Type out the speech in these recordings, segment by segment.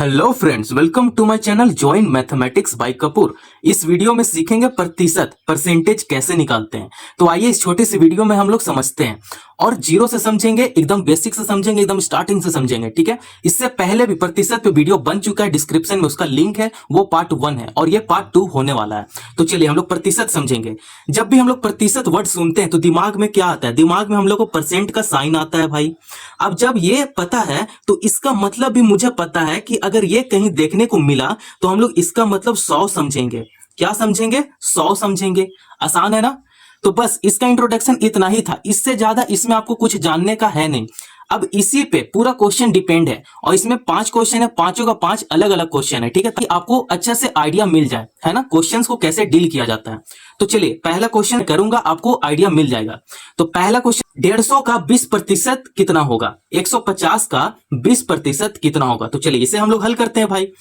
Hello friends, welcome to my channel join mathematics by Kapoor. इस video में सीखेंगे प्रतिशत परसेंटेज कैसे निकालते हैं। तो आइए इस छोटे से वीडियो में हम लोग समझते हैं और जीरो से समझेंगे, एकदम बेसिक से समझेंगे, एकदम स्टार्टिंग से समझेंगे। ठीक है, इससे पहले भी प्रतिशत पे वीडियो बन चुका है, डिस्क्रिप्शन में उसका लिंक है, वो पार्ट 1 है और ये पार्ट 2 होने वाला है। तो चलिए हम लोग प्रतिशत समझेंगे। जब भी हम लोग प्रतिशत वर्ड सुनते हैं तो दिमाग में क्या आता है? दिमाग में हम लोग को परसेंट का साइन आता है भाई। अब जब ये पता है तो इसका मतलब भी मुझे पता है कि अगर ये कहीं देखने को मिला तो हम लोग इसका मतलब 100 समझेंगे। क्या समझेंगे? 100 समझेंगे। आसान है ना? तो बस इसका इंट्रोडक्शन इतना ही था, इससे ज्यादा इसमें आपको कुछ जानने का है नहीं। अब इसी पे पूरा क्वेश्चन डिपेंड है और इसमें 5 क्वेश्चन है, पांचों का 5 अलग अलग क्वेश्चन है। ठीक है, ताकि आपको अच्छे से आइडिया मिल जाए, है ना, क्वेश्चंस को कैसे डील किया जाता है। तो चलिए पहला क्वेश्चन करूंगा, आपको आइडिया मिल जाएगा। तो पहला क्वेश्चन, 150 का 20% कितना होगा? 150 का 20% कितना होगा? तो चलिए इसे हम लोग हल करते हैं भाई।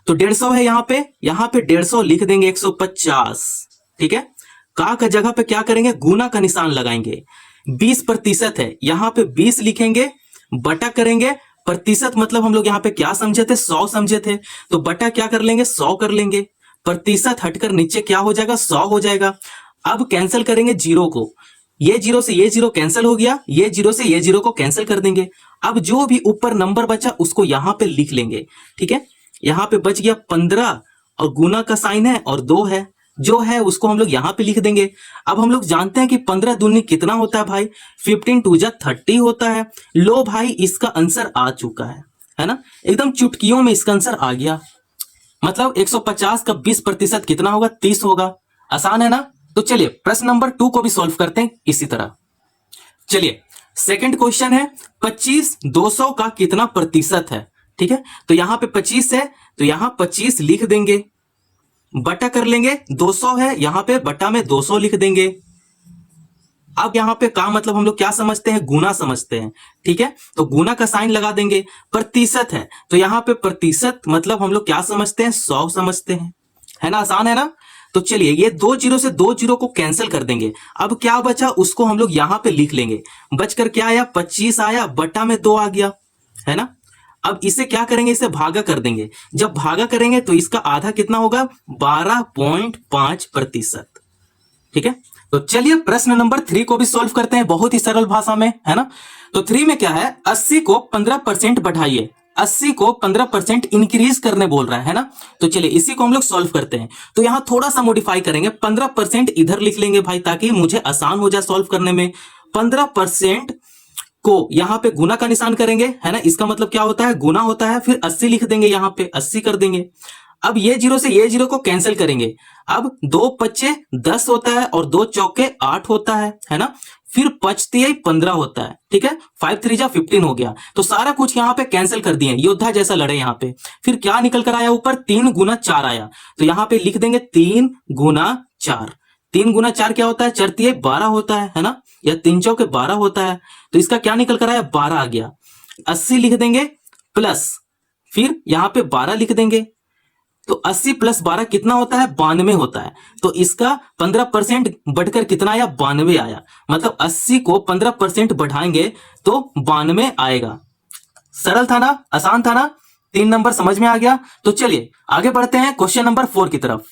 तो 150 है यहाँ पे 150 लिख देंगे 150। ठीक है, का जगह पे क्या करेंगे? गुना का निशान लगाएंगे। 20% है, यहाँ पे 20 लिखेंगे, बटा करेंगे। प्रतिशत मतलब हम लोग यहाँ पे क्या समझे थे? 100 समझे थे। तो बटा क्या कर लेंगे? 100 कर लेंगे। प्रतिशत हटकर नीचे क्या हो जाएगा? 100 हो जाएगा। अब कैंसिल करेंगे जीरो को, ये जीरो से ये जीरो कैंसिल हो गया, ये जीरो से ये जीरो को कैंसिल कर देंगे। अब जो भी ऊपर नंबर बचा उसको यहां पे लिख लेंगे। ठीक है, यहां पे बच गया 15 और गुना का साइन है और 2 है, जो है उसको हम लोग यहां पे लिख देंगे। अब हम लोग जानते हैं कि 15 दूनी कितना होता है भाई? 15 2 जा 30 होता है। लो भाई, इसका आंसर आ चुका है ना, एकदम चुटकियों में इसका आंसर आ गया। मतलब 150 का 20% कितना होगा? 30 होगा। आसान है ना? तो चलिए प्रश्न नंबर 2 को भी सॉल्व करते हैं इसी तरह। चलिए सेकंड क्वेश्चन है, 25 200 का कितना प्रतिशत है? ठीक है, तो यहां पे 25 है तो यहां 25 लिख देंगे, बटा कर लेंगे। 200 है, यहां पे बटा में 200 लिख देंगे। अब यहां पे का मतलब हम लोग क्या समझते हैं? गुना समझते हैं। ठीक है, तो गुना का साइन लगा देंगे। प्रतिशत है तो यहां पे प्रतिशत मतलब हम लोग क्या समझते हैं? 100 समझते हैं, है ना? आसान है ना? तो चलिए ये 2 जीरो से 2 जीरो को कैंसिल कर देंगे। अब क्या बचा उसको हम लोग यहां पे लिख लेंगे। बचकर क्या आया? 25 आया, बटा में 2 आ गया, है ना? अब इसे क्या करेंगे? इसे भागा कर देंगे। जब भागा करेंगे तो इसका आधा कितना होगा? 12.5%। ठीक है, तो चलिए प्रश्न नंबर 3 को भी सॉल्व करते हैं बहुत ही सरल भाषा में, है ना? तो 3 में क्या है? 80 को 15% बढ़ाइए। 80 को 15% इंक्रीज करने बोल रहा है ना? तो चलिए इसी को हम लोग सॉल्व करते हैं। तो यहां थोड़ा सा मॉडिफाई करेंगे, 15% इधर लिख लेंगे भाई, ताकि मुझे आसान हो जाए सॉल्व करने में। 15% को यहां पे गुना का निशान करेंगे, है ना? इसका मतलब क्या होता है? गुना होता है। फिर 80 लिख देंगे, यहां पे 80 कर देंगे। अब ये जीरो से ये जीरो को कैंसिल करेंगे। अब 2 पच्चे 10 होता है और 2 चौके 8 होता है ना? फिर 5 15 होता है। ठीक है, 5 3 जा 15 हो गया। तो सारा कुछ यहाँ पे कैंसिल कर दिए, योद्धा जैसा लड़े यहाँ पे। फिर क्या निकल कर आया ऊपर? 3 गुना 4 आया। तो यहाँ पे लिख देंगे 3 गुना 4। 3 गुना 4 क्या होता है? 4 तिये 12 होता है ना? या 3 चौके 12 होता है। तो इसका क्या निकल कर आया? 12 आ गया। 80 लिख देंगे प्लस, फिर यहां पे 12 लिख देंगे। तो 80 प्लस 12 कितना होता है? 92 होता है। तो इसका 15% बढ़कर कितना आया? 92 आया। मतलब 80 को 15% बढ़ाएंगे तो 92 आएगा। सरल था ना? आसान था ना? 3 नंबर समझ में आ गया। तो चलिए आगे बढ़ते हैं क्वेश्चन नंबर 4 की तरफ।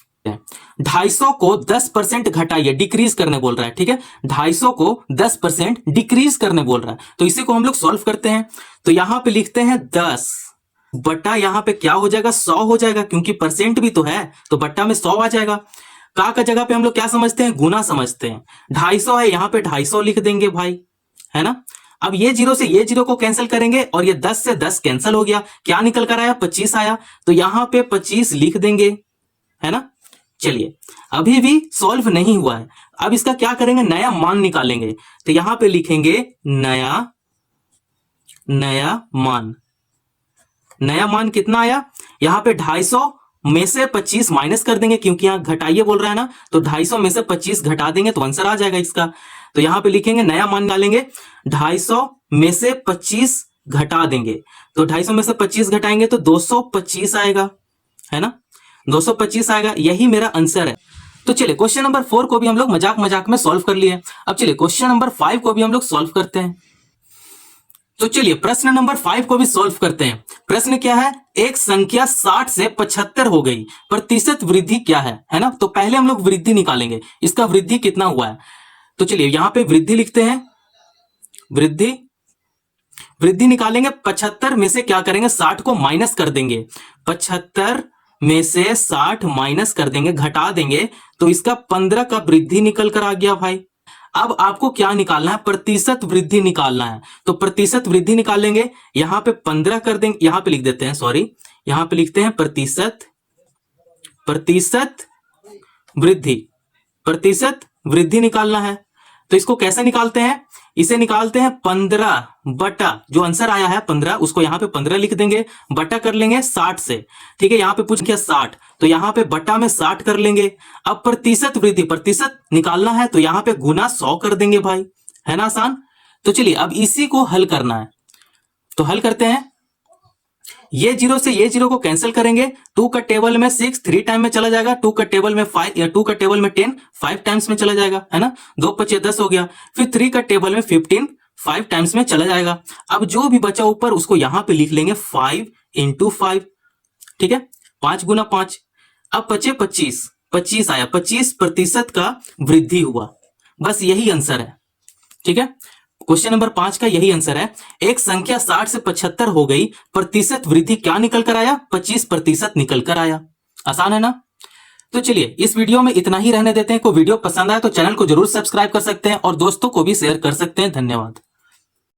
250 को 10% घटाइए, डिक्रीज करने बोल रहा है। ठीक है, 250 को 10% डिक्रीज करने बोल रहा है। तो इसी को हम लोग सॉल्व करते हैं। तो यहां पे लिखते हैं 10 बटा, यहां पे क्या हो जाएगा? 100 हो जाएगा, क्योंकि परसेंट भी तो है तो बट्टा में 100 आ जाएगा। का जगह पे हम लोग क्या समझते हैं? गुना समझते हैं। 250 है, यहां पे 250 लिख देंगे भाई, है ना? अब ये जीरो से ये जीरो को कैंसिल करेंगे और ये 10 से 10 कैंसिल हो गया। क्या निकल कर आया? 25 आया। तो यहां पे 25 लिख देंगे, है ना? चलिए अभी भी सॉल्व नहीं हुआ है। अब इसका क्या करेंगे? नया मान निकालेंगे। तो यहां पे लिखेंगे नया मान। नया मान कितना आया? यहां पे 250 में से 25 माइनस कर देंगे, क्योंकि यहां घटाइए बोल रहा है ना। तो 250 में से 25 घटा देंगे तो आंसर आ जाएगा इसका। तो यहां पे लिखेंगे नया मान निकालेंगे, 250 में से 25 घटा देंगे। तो 250 में से 25 घटाएंगे तो 225 आएगा, है ना? 225 आएगा, यही मेरा आंसर है। तो चलिए क्वेश्चन नंबर 4 को भी हम लोग मजाक मजाक में सॉल्व कर लिए। अब चलिए क्वेश्चन नंबर 5 को भी हम लोग सॉल्व करते हैं। तो चलिए प्रश्न नंबर 5 को भी सॉल्व करते हैं। प्रश्न क्या है, एक संख्या 60 से 75 हो गई, प्रतिशत वृद्धि क्या है ना। तो पहले हम लोग वृद्धि निकालेंगे, इसका वृद्धि कितना हुआ है। तो चलिए यहां पे वृद्धि लिखते हैं, वृद्धि निकालेंगे। 75 में से क्या करेंगे, 60 को माइनस कर देंगे। 75 में से 60 माइनस कर देंगे, घटा देंगे, तो इसका 15 का वृद्धि निकल कर आ गया भाई। अब आपको क्या निकालना है, प्रतिशत वृद्धि निकालना है। तो प्रतिशत वृद्धि निकालेंगे, यहां पे 15 कर देंगे, यहां पे लिख देते हैं, सॉरी यहां पे लिखते हैं प्रतिशत वृद्धि निकालना है। तो इसको कैसे निकालते हैं, इसे निकालते हैं 15 बटा, जो आंसर आया है 15, उसको यहां पे 15 लिख देंगे, बटा कर लेंगे 60 से। ठीक है, यहां पे पूछ गया 60, तो यहां पे बटा में 60 कर लेंगे। अब प्रतिशत वृद्धि, प्रतिशत निकालना है, तो यहां पे गुना 100 कर देंगे भाई, है ना आसान। तो चलिए अब इसी को हल करना है, तो हल करते हैं। ये 0 से ये 0 को कैंसिल करेंगे, 2 का टेबल में 6 3 टाइम में चला जाएगा, 2 का टेबल में 5 या 2 का टेबल में 10 5 टाइम्स में चला जाएगा, है ना। 2 5 10 हो गया। फिर 3 का टेबल में 15 5 टाइम्स में चला जाएगा। अब जो भी बचा ऊपर उसको यहां पे लिख लेंगे 5 × 5, ठीक है, 5 गुना 5। अब बचे 25 आया, 25% का वृद्धि हुआ। बस यही आंसर है, ठीक है। क्वेश्चन नंबर 5 का यही आंसर है। एक संख्या 60 से 75 हो गई, प्रतिशत वृद्धि क्या निकल कर आया, 25% निकल कर आया। आसान है ना। तो चलिए इस वीडियो में इतना ही रहने देते हैं। कोई वीडियो पसंद आए तो चैनल को जरूर सब्सक्राइब कर सकते हैं और दोस्तों को भी शेयर कर सकते हैं। धन्यवाद।